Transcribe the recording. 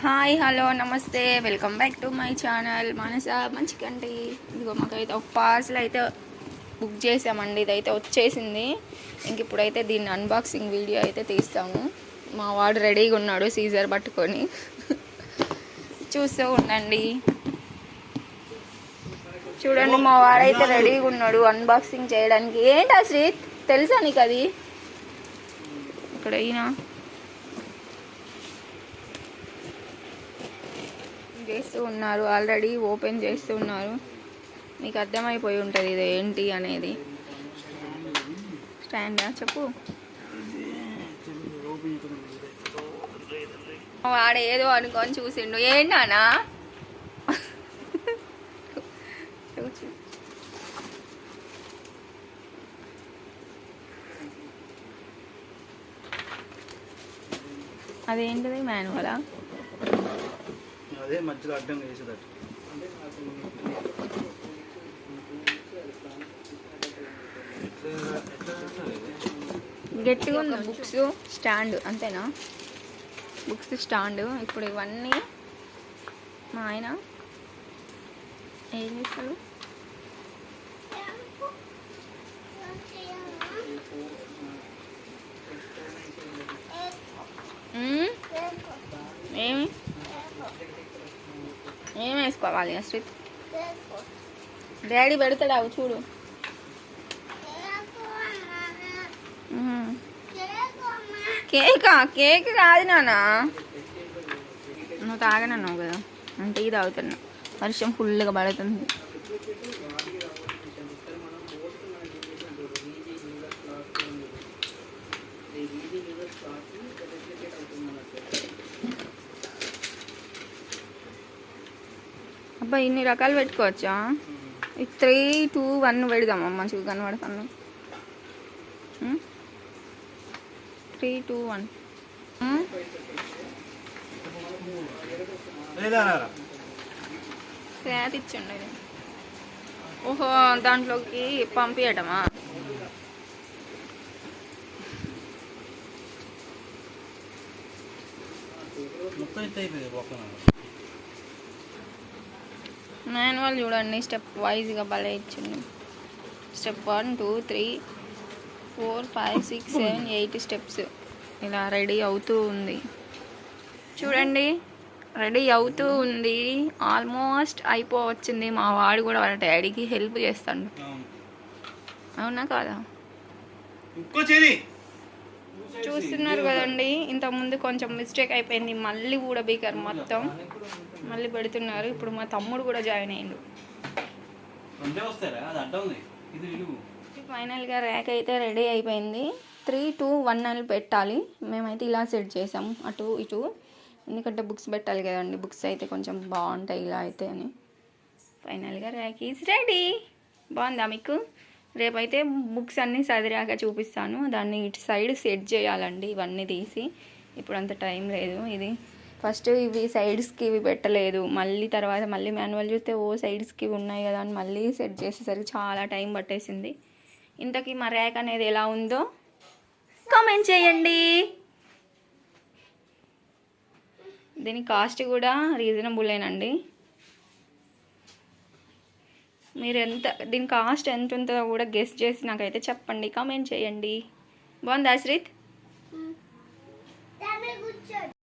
Hi hello నమస్తే welcome back to my channel మనస మంచికండి. ఇదిగో మాకైతే ఒక పార్సల్ అయితే బుక్ చేసామండి. ఇదైతే వచ్చేసింది. ఇంక ఇప్పుడైతే దీన్ని అన్బాక్సింగ్ వీడియో అయితే తీస్తాము. మా వాడు రెడీగా ఉన్నాడు సీజర్ పట్టుకొని. చూస్తూ ఉండండి. చూడండి మా వాడైతే రెడీగా ఉన్నాడు అన్బాక్సింగ్ చేయడానికి. ఏంటి అశ్రీత్ తెలుసా నీకు అది? ఇక్కడ అయినా చేస్తూ ఉన్నారు, ఆల్రెడీ ఓపెన్ చేస్తూ ఉన్నారు. మీకు అర్థమైపోయి ఉంటుంది ఇది ఏంటి అనేది. స్టాండా చెప్పు. వాడు ఏదో అనుకొని చూసిండు. ఏంటన్నా అదేంటిది మాన్యువలా? అదే మధ్యలో అడ్డంగా వేసేదట. గట్టిగా ఉంది. బుక్స్ స్టాండ్ అంతేనా? Books stand. ఇప్పుడు ఇవన్నీ మా ఆయన ఏం చేస్తాడు? ఏమి ఏం వేసుకోవాలి అశ్రిత్? డాడీ పెడతాడు అవి చూడు. కేకా? కేక్ కాదు నాన్న, నువ్వు తాగనన్నావు కదా, అంటే ఇది తాగుతున్నా. వర్షం ఫుల్గా పడుతుంది. అబ్బా ఇన్ని రకాలు పెట్టుకోవచ్చా? 3, 2, 1 పెడదామా? మంచిగా కనబడుతుంది. 3, 2, 1 ఇచ్చండి. ఓహో దాంట్లోకి పంపించటమా? మాన్యువల్ చూడండి, స్టెప్ వైజ్గా భలే ఇచ్చింది. స్టెప్ 1, 2, 3, 4, 5, 6, 7, 8 స్టెప్స్ ఇలా రెడీ అవుతూ ఉంది. చూడండి రెడీ అవుతూ ఉంది. ఆల్మోస్ట్ అయిపోవచ్చింది. మా వాడు కూడా వాళ్ళ డాడీకి హెల్ప్ చేస్తాడు. అవునా కాదా? చూస్తున్నారు కదండి, ఇంతకుముందు కొంచెం మిస్టేక్ అయిపోయింది. మళ్ళీ కూడా బీకర్ మొత్తం మళ్ళీ పెడుతున్నారు. ఇప్పుడు మా తమ్ముడు కూడా జాయిన్ అయ్యిండు. ఫైనల్గా ర్యాక్ అయితే రెడీ అయిపోయింది. 3, 2, 1 అని పెట్టాలి. మేమైతే ఇలా సెట్ చేసాము, అటు ఇటు. ఎందుకంటే బుక్స్ పెట్టాలి కదండి, బుక్స్ అయితే కొంచెం బాగుంటాయి ఇలా అయితే అని. ఫైనల్గా ర్యాక్ ఈజ్ రెడీ. బాగుందా మీకు? రేపైతే బుక్స్ అన్నీ సదిరాక చూపిస్తాను. దాన్ని ఇటు సైడ్ సెట్ చేయాలండి, ఇవన్నీ తీసి. ఇప్పుడు అంత టైం లేదు. ఇది ఫస్ట్ ఇవి సైడ్స్కి ఇవి పెట్టలేదు, మళ్ళీ తర్వాత మళ్ళీ మాన్యువల్ చూస్తే సైడ్స్కి ఇవి ఉన్నాయి కదా అని మళ్ళీ సెట్ చేసేసరికి చాలా టైం పట్టేసింది. ఇంతకీ మా ర్యాక్ అనేది ఎలా ఉందో కామెంట్ చేయండి. దీని కాస్ట్ కూడా రీజనబుల్లేనండి. మీరు దీని కాస్ట్ ఎంత ఉంటుందో కూడా గెస్ చేసి నాకైతే చెప్పండి, కామెంట్ చేయండి. బాగుందా అశ్రిత్?